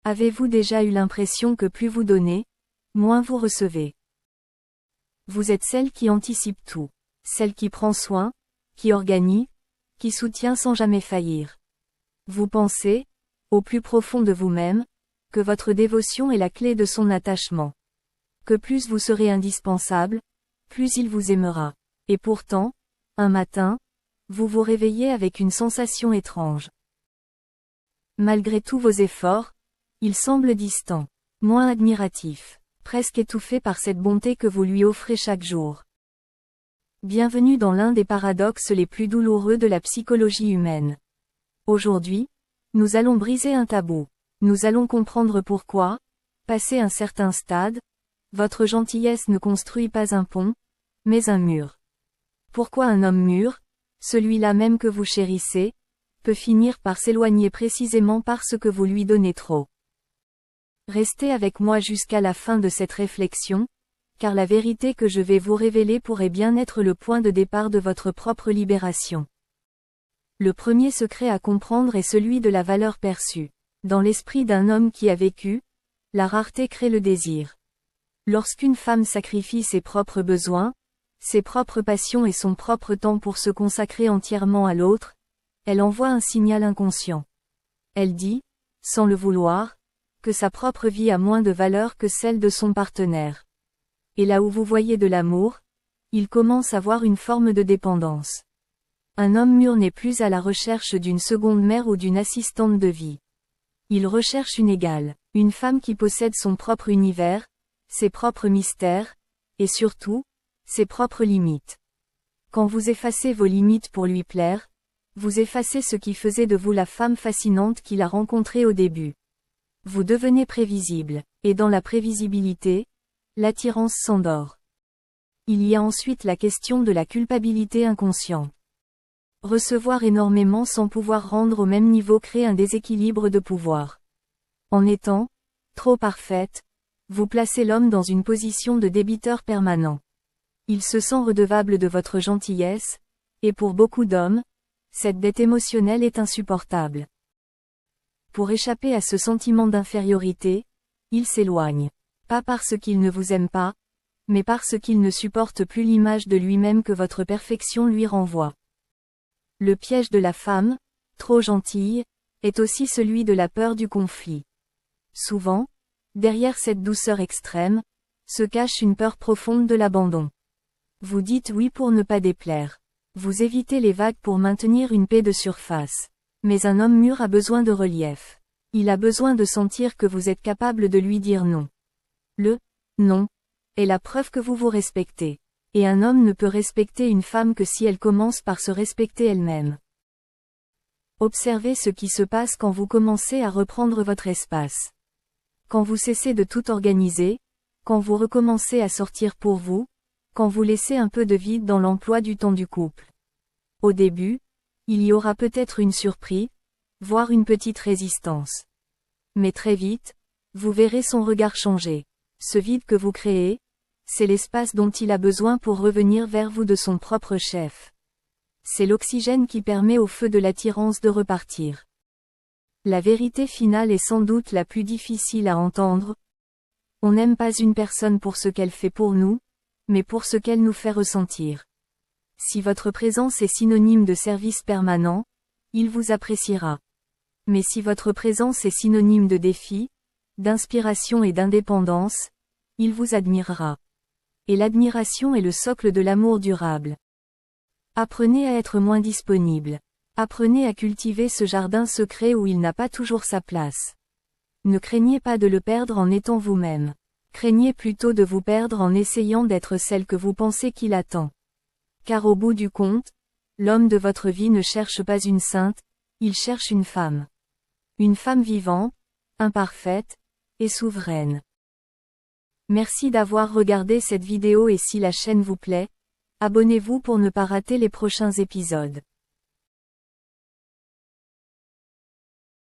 Avez-vous déjà eu l'impression que plus vous donnez, moins vous recevez? Vous êtes celle qui anticipe tout. Celle qui prend soin, qui organise, qui soutient sans jamais faillir. Vous pensez, au plus profond de vous-même, que votre dévotion est la clé de son attachement. Que plus vous serez indispensable, plus il vous aimera. Et pourtant, un matin, vous vous réveillez avec une sensation étrange. Malgré tous vos efforts, il semble distant, moins admiratif, presque étouffé par cette bonté que vous lui offrez chaque jour. Bienvenue dans l'un des paradoxes les plus douloureux de la psychologie humaine. Aujourd'hui, nous allons briser un tabou. Nous allons comprendre pourquoi, passé un certain stade, votre gentillesse ne construit pas un pont, mais un mur. Pourquoi un homme mûr, celui-là même que vous chérissez, peut finir par s'éloigner précisément parce que vous lui donnez trop. Restez avec moi jusqu'à la fin de cette réflexion, car la vérité que je vais vous révéler pourrait bien être le point de départ de votre propre libération. Le premier secret à comprendre est celui de la valeur perçue. Dans l'esprit d'un homme qui a vécu, la rareté crée le désir. Lorsqu'une femme sacrifie ses propres besoins, ses propres passions et son propre temps pour se consacrer entièrement à l'autre, elle envoie un signal inconscient. Elle dit, sans le vouloir, que sa propre vie a moins de valeur que celle de son partenaire. Et là où vous voyez de l'amour, il commence à voir une forme de dépendance. Un homme mûr n'est plus à la recherche d'une seconde mère ou d'une assistante de vie. Il recherche une égale, une femme qui possède son propre univers, ses propres mystères, et surtout, ses propres limites. Quand vous effacez vos limites pour lui plaire, vous effacez ce qui faisait de vous la femme fascinante qu'il a rencontrée au début. Vous devenez prévisible, et dans la prévisibilité, l'attirance s'endort. Il y a ensuite la question de la culpabilité inconsciente. Recevoir énormément sans pouvoir rendre au même niveau crée un déséquilibre de pouvoir. En étant trop parfaite, vous placez l'homme dans une position de débiteur permanent. Il se sent redevable de votre gentillesse, et pour beaucoup d'hommes, cette dette émotionnelle est insupportable. Pour échapper à ce sentiment d'infériorité, il s'éloigne. Pas parce qu'il ne vous aime pas, mais parce qu'il ne supporte plus l'image de lui-même que votre perfection lui renvoie. Le piège de la femme, trop gentille, est aussi celui de la peur du conflit. Souvent, derrière cette douceur extrême, se cache une peur profonde de l'abandon. Vous dites oui pour ne pas déplaire. Vous évitez les vagues pour maintenir une paix de surface. Mais un homme mûr a besoin de relief. Il a besoin de sentir que vous êtes capable de lui dire non. Le « non » est la preuve que vous vous respectez. Et un homme ne peut respecter une femme que si elle commence par se respecter elle-même. Observez ce qui se passe quand vous commencez à reprendre votre espace. Quand vous cessez de tout organiser, quand vous recommencez à sortir pour vous, quand vous laissez un peu de vide dans l'emploi du temps du couple. Au début, il y aura peut-être une surprise, voire une petite résistance. Mais très vite, vous verrez son regard changer. Ce vide que vous créez, c'est l'espace dont il a besoin pour revenir vers vous de son propre chef. C'est l'oxygène qui permet au feu de l'attirance de repartir. La vérité finale est sans doute la plus difficile à entendre. On n'aime pas une personne pour ce qu'elle fait pour nous, mais pour ce qu'elle nous fait ressentir. Si votre présence est synonyme de service permanent, il vous appréciera. Mais si votre présence est synonyme de défi, d'inspiration et d'indépendance, il vous admirera. Et l'admiration est le socle de l'amour durable. Apprenez à être moins disponible. Apprenez à cultiver ce jardin secret où il n'a pas toujours sa place. Ne craignez pas de le perdre en étant vous-même. Craignez plutôt de vous perdre en essayant d'être celle que vous pensez qu'il attend. Car au bout du compte, l'homme de votre vie ne cherche pas une sainte, il cherche une femme. Une femme vivante, imparfaite, et souveraine. Merci d'avoir regardé cette vidéo et si la chaîne vous plaît, abonnez-vous pour ne pas rater les prochains épisodes.